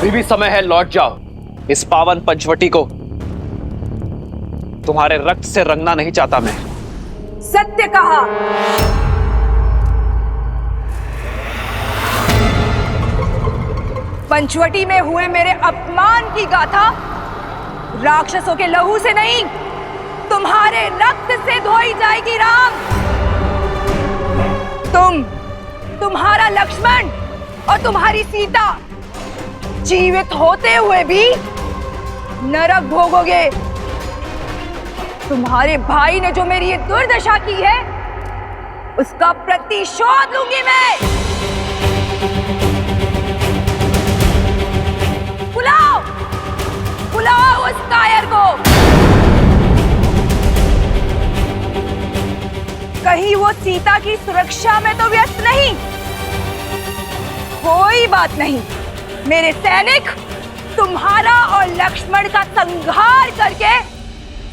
अभी भी समय है, लौट जाओ। इस पावन पंचवटी को तुम्हारे रक्त से रंगना नहीं चाहता मैं। सत्य कहा। पंचवटी में हुए मेरे अपमान की गाथा राक्षसों के लहू से नहीं, तुम्हारे रक्त से धोई जाएगी राम। तुम्हारा लक्ष्मण और तुम्हारी सीता जीवित होते हुए भी नरक भोगोगे। तुम्हारे भाई ने जो मेरी ये दुर्दशा की है, उसका प्रतिशोध लूंगी मैं। बुलाओ उस कायर को। कहीं वो सीता की सुरक्षा में तो व्यस्त नहीं? कोई बात नहीं, मेरे सैनिक तुम्हारा और लक्ष्मण का संहार करके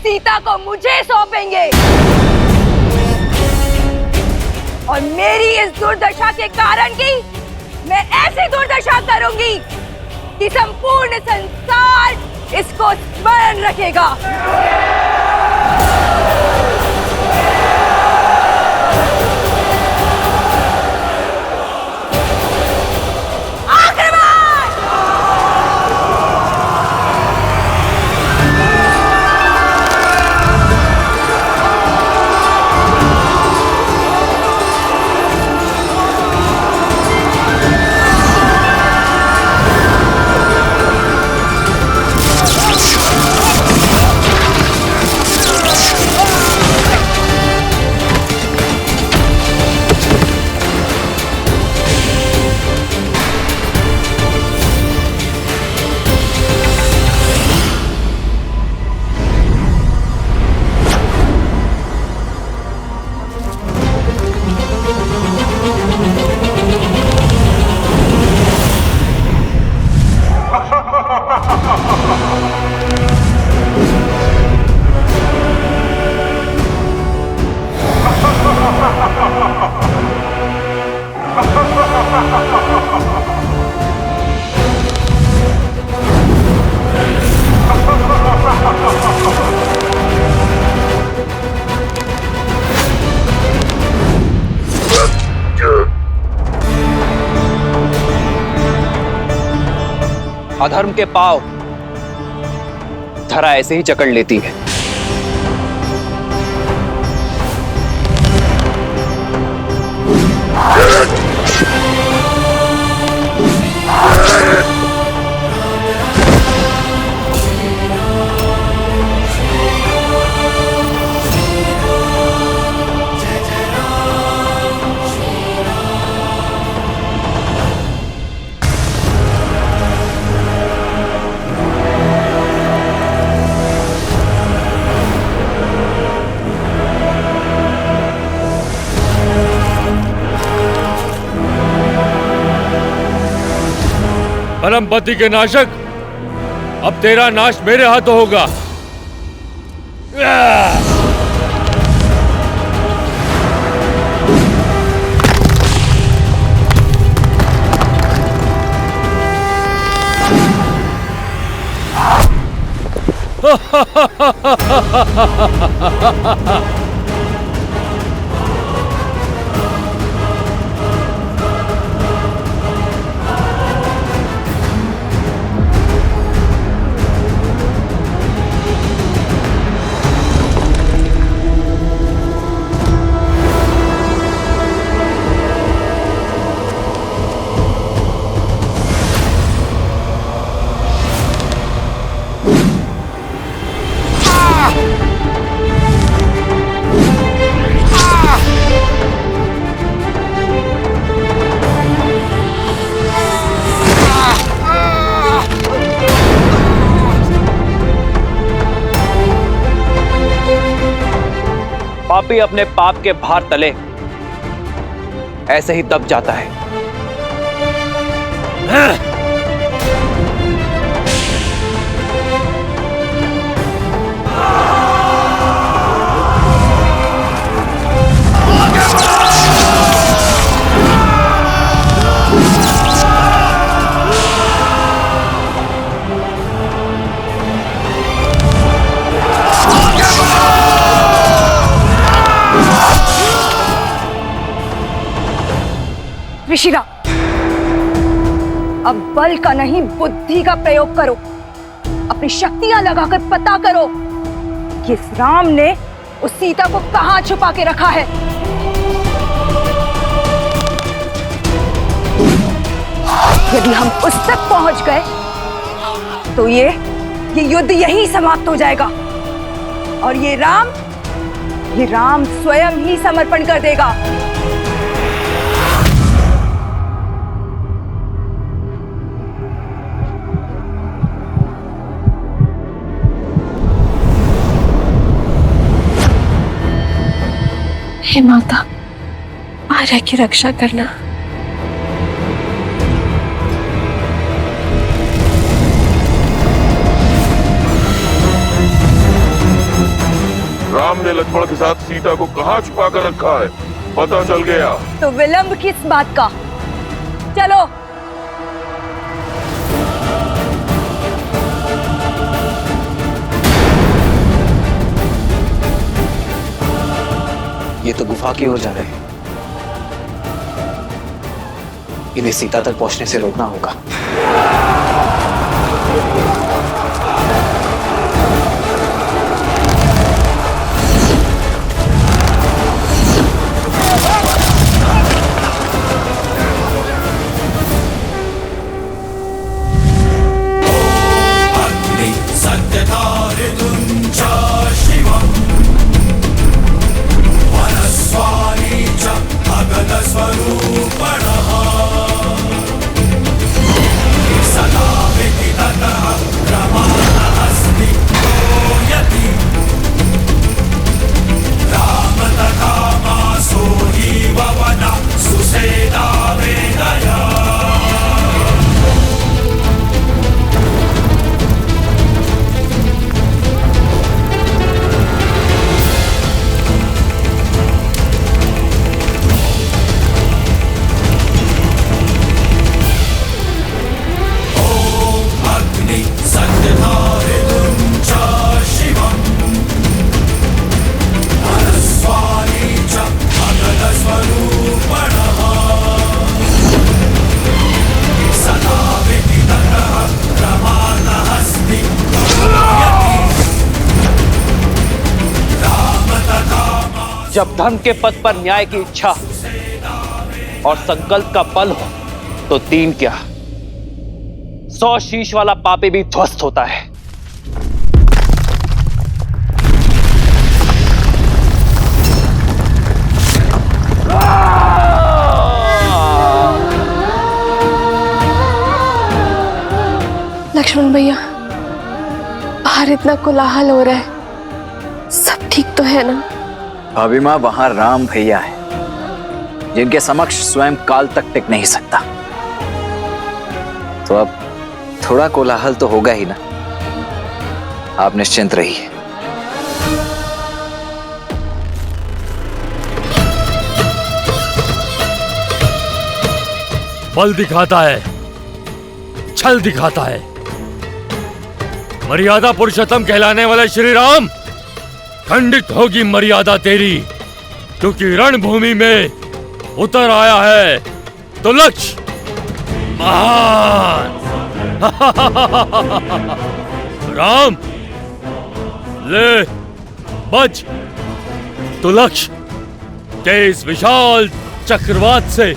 सीता को मुझे सौंपेंगे। और मेरी इस दुर्दशा के कारण की मैं ऐसी दुर्दशा करूंगी कि संपूर्ण संसार इसको स्मरण रखेगा। अधर्म के पांव धरा ऐसे ही जकड़ लेती है। परमपति के नाशक, अब तेरा नाश मेरे हाथों होगा। पापी अपने पाप के भार तले ऐसे ही दब जाता है। ऋषिराम, अब बल का नहीं बुद्धि का प्रयोग करो। अपनी शक्तियां लगाकर पता करो कि इस राम ने उस सीता को कहां छुपा के रखा है। यदि हम उस तक पहुंच गए तो ये युद्ध यहीं समाप्त हो जाएगा और ये राम स्वयं ही समर्पण कर देगा। हे माता, आर्या की रक्षा करना। राम ने लक्ष्मण के साथ सीता को कहां छुपा कर रखा है, पता चल गया। तो विलंब किस बात का? चलो। ये तो गुफा की ओर जा रहे हैं। इन्हें सीता तक पहुंचने से रोकना होगा। जब धर्म के पथ पर न्याय की इच्छा और संकल्प का बल हो तो दीन क्या 100 शीश वाला पापी भी ध्वस्त होता है। लक्ष्मण भैया, बाहर इतना कोलाहल हो रहा है, सब ठीक तो है ना? भाभी माँ, वहां राम भैया है जिनके समक्ष स्वयं काल तक टिक नहीं सकता, तो अब थोड़ा कोलाहल तो होगा ही ना। आप निश्चिंत रहिए। बल दिखाता है, छल दिखाता है। मर्यादा पुरुषोत्तम कहलाने वाले श्री राम, खंडित होगी मर्यादा तेरी, क्योंकि रणभूमि में उतर आया है तो लक्ष्य महान। राम ले बच, तो लक्ष्य के इस विशाल चक्रवात से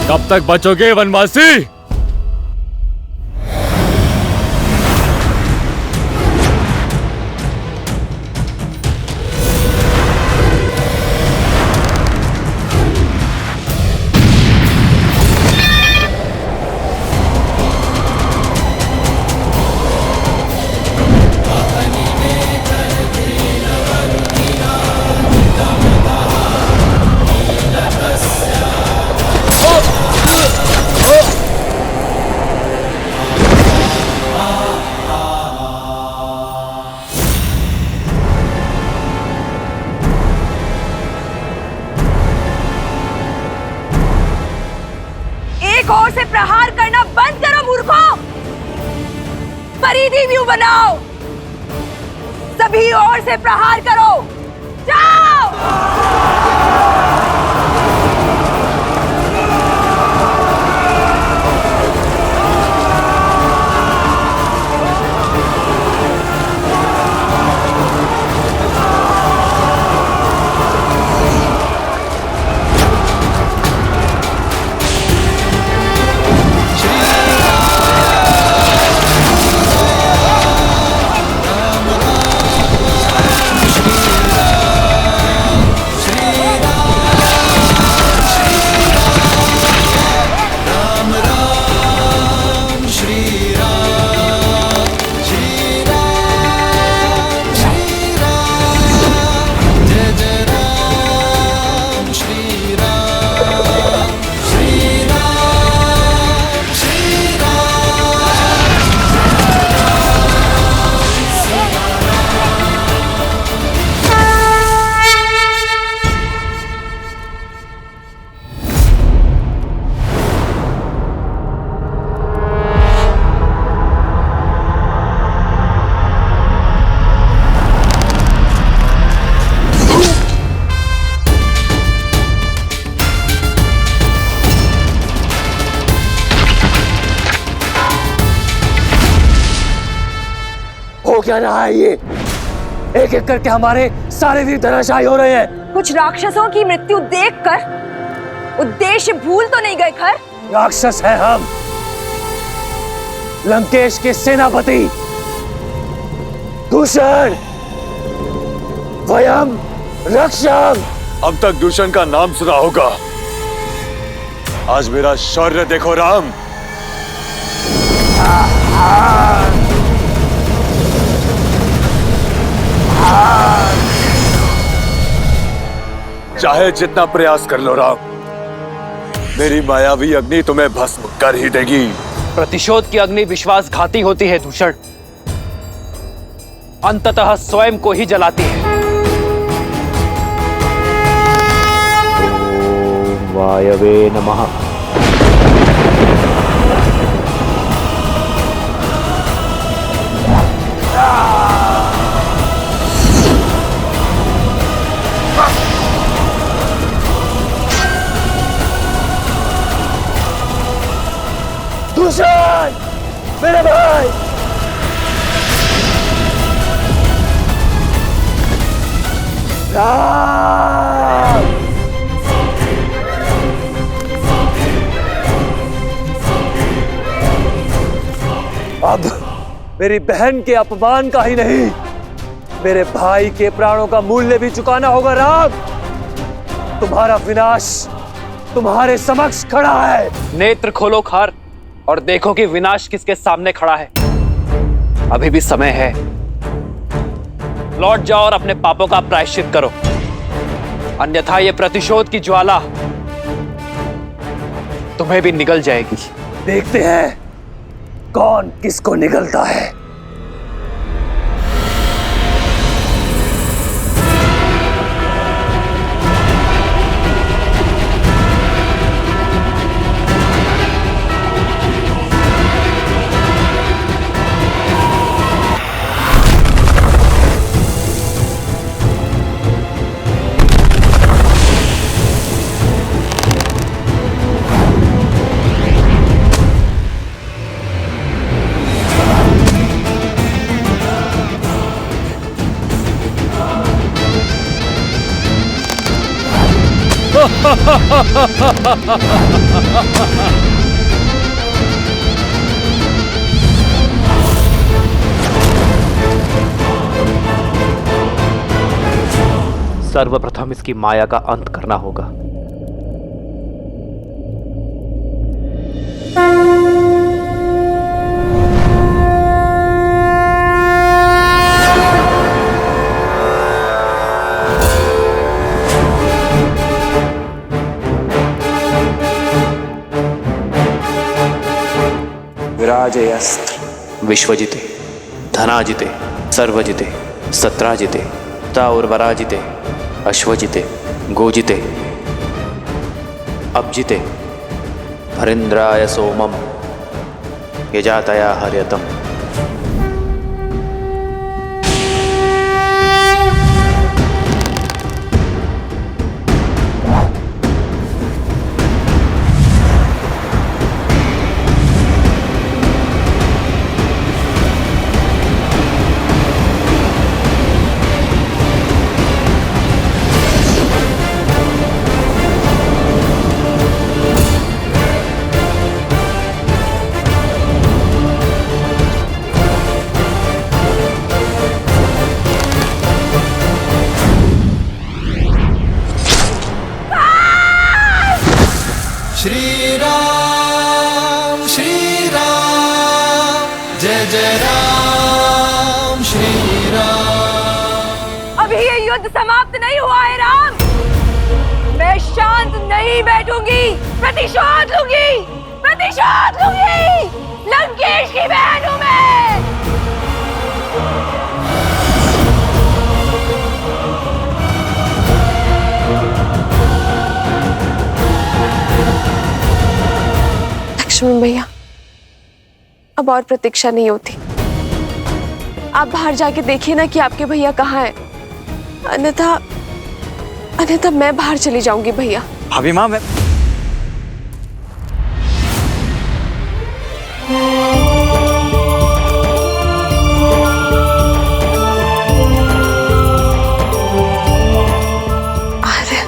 कब तक बचोगे वनवासी? सीधी व्यू बनाओ, सभी ओर से प्रहार करो, जाओ। हो क्या रहा है ये? एक एक करके हमारे सारे वीर धराशायी हो रहे हैं। कुछ राक्षसों की मृत्यु देखकर उद्देश्य भूल तो नहीं गए खर? राक्षस है हम, लंकेश के सेनापति दूषण, वयम रक्षम। अब तक दूषण का नाम सुना होगा, आज मेरा शौर्य देखो राम। चाहे जितना प्रयास कर लो राम, मेरी मायावी अग्नि तुम्हें भस्म कर ही देगी। प्रतिशोध की अग्नि विश्वासघाती होती है दूषण, अंततः स्वयं को ही जलाती है। ओम वायवे नमः। दूषण, मेरे भाई, राम। अब मेरी बहन के अपमान का ही नहीं, मेरे भाई के प्राणों का मूल्य भी चुकाना होगा राम। तुम्हारा विनाश तुम्हारे समक्ष खड़ा है। नेत्र खोलो खार और देखो कि विनाश किसके सामने खड़ा है। अभी भी समय है, लौट जाओ और अपने पापों का प्रायश्चित करो, अन्यथा ये प्रतिशोध की ज्वाला तुम्हें भी निगल जाएगी। देखते हैं कौन किसको निगलता है। सर्वप्रथम इसकी माया का अंत करना होगा। विराजयस्त्र विश्वजिते धनाजिते सर्वजिते सत्राजिते ताउर्वराजिते अश्वजिते गोजिते अब्जिते भरिंद्राय सोमम यजातया हर्यतम। अभी ये युद्ध समाप्त नहीं हुआ है राम। मैं शांत नहीं बैठूंगी, प्रतिशोध लूंगी, प्रतिशोध लूंगी। लंकेश की बहन हूं मैं। लक्ष्मण भैया, अब और प्रतीक्षा नहीं होती। आप बाहर जाके देखिए ना कि आपके भैया कहाँ हैं। अन्यथा मैं बाहर चली जाऊंगी भैया। भाभी माँ, मैं अरे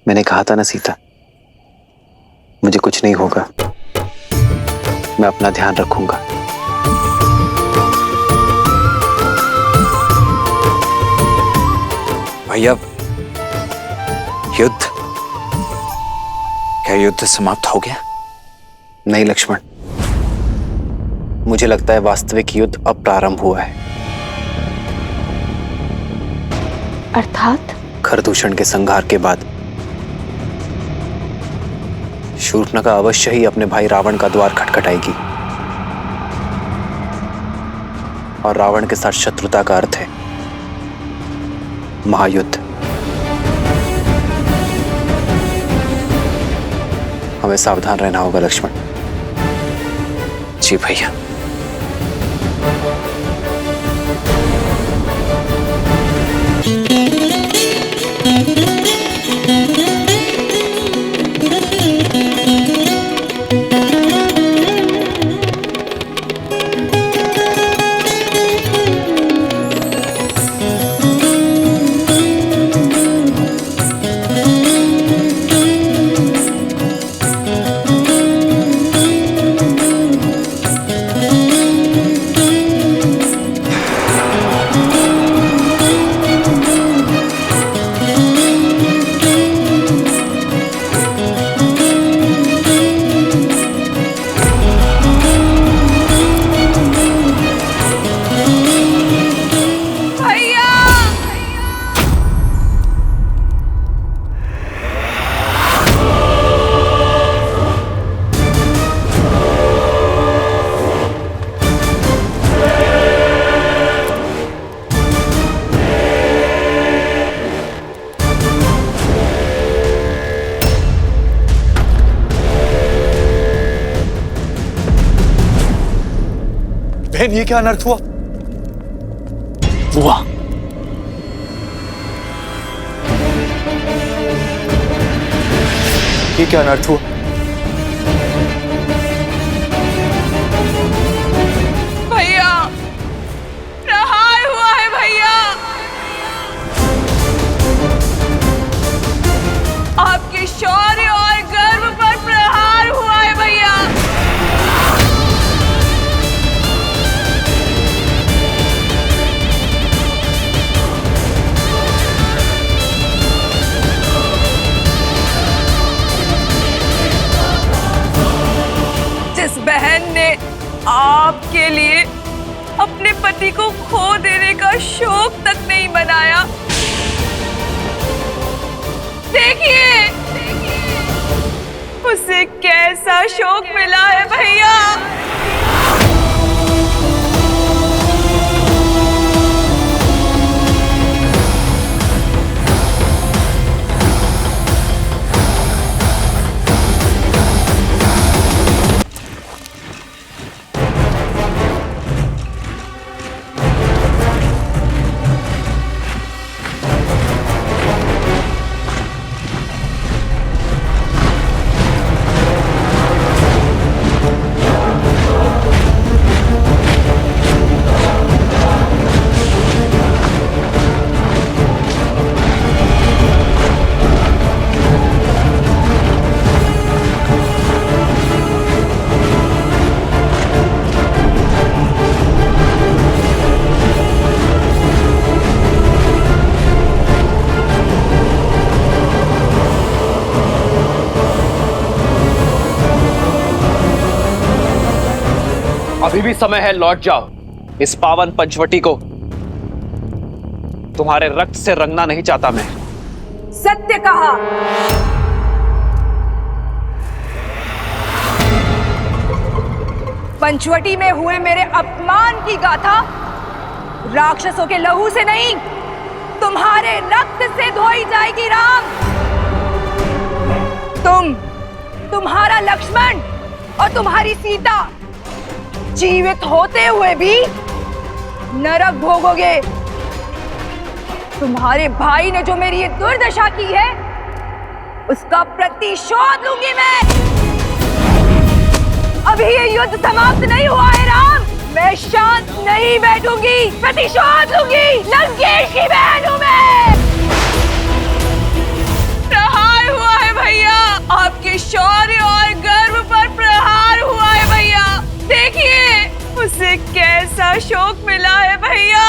मैंने कहा था ना सीता, मुझे कुछ नहीं होगा, मैं अपना ध्यान रखूंगा। भैया, युद्ध, क्या युद्ध समाप्त हो गया? नहीं लक्ष्मण, मुझे लगता है वास्तविक युद्ध अब प्रारंभ हुआ है। अर्थात? खरदूषण के संहार के बाद शूर्पणखा अवश्य ही अपने भाई रावण का द्वार खटखटाएगी, और रावण के साथ शत्रुता का अर्थ है महायुद्ध। हमें सावधान रहना होगा लक्ष्मण। जी भैया। बहन, ये क्या अनर्थ हुआ? बुआ, ये क्या अनर्थ हुआ? भैया, प्रहार हुआ है भैया। आपके शौर्य और गर्व पर प्रहार हुआ है भैया। जिस बहन ने आपके लिए अपने पति को खो देने का शोक तक नहीं मनाया, देखिए उसे कैसा शोक मिला है भैया। अभी भी समय है, लौट जाओ। इस पावन पंचवटी को तुम्हारे रक्त से रंगना नहीं चाहता मैं। सत्य कहा। पंचवटी में हुए मेरे अपमान की गाथा राक्षसों के लहू से नहीं, तुम्हारे रक्त से धोई जाएगी राम। तुम्हारा लक्ष्मण और तुम्हारी सीता जीवित होते हुए भी नरक भोगोगे। तुम्हारे भाई ने जो मेरी ये दुर्दशा की है, उसका प्रतिशोध लूंगी मैं। अभी ये युद्ध समाप्त नहीं हुआ है राम। मैं शांत नहीं बैठूंगी, प्रतिशोध लूंगी। लंकेश की बहन हूं मैं। प्रहार हुआ है भैया, आपके शौर्य और गर्व पर प्रहार हुआ है भैया। देखिए उसे कैसा शोक मिला है भैया।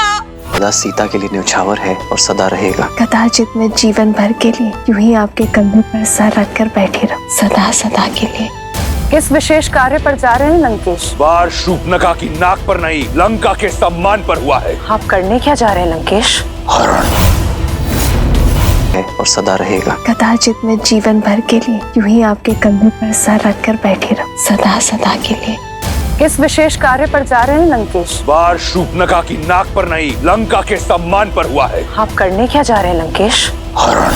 सदा सीता के लिए न्यौछावर है और सदा रहेगा। कदाचित मैं जीवन भर के लिए यूं ही आपके कंधे पर सर रखकर बैठी रहूं, सदा सदा के लिए। किस विशेष कार्य पर जा रहे हैं लंकेश? वार शूर्पणखा की नाक पर नहीं, लंका के सम्मान पर हुआ है। आप करने क्या जा रहे हैं लंकेश? हरण है और सदा रहेगा। कदाचित मैं जीवन भर के लिए यूं ही आपके कंधे पर सर रखकर बैठी रहूं, सदा सदा के लिए। किस विशेष कार्य पर जा रहे हैं लंकेश? वार शूर्पणखा की नाक पर नहीं, लंका के सम्मान पर हुआ है। आप करने क्या जा रहे हैं लंकेश? हरण